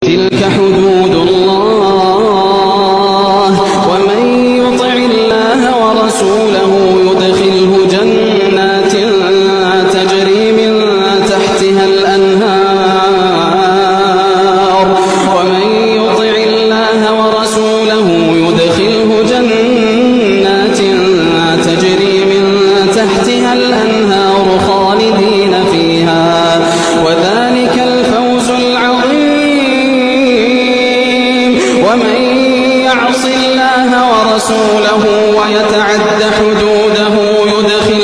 تلك حدود الله ومن يطع الله ورسوله يدخله جنات تجري من تحتها الأنهار ومن يطع الله ورسوله يدخله جنات تجري من تحتها الأنهار خالدين فيها وذلك الفوز العظيم ومن يعص الله ورسوله ويتعد حدوده يدخل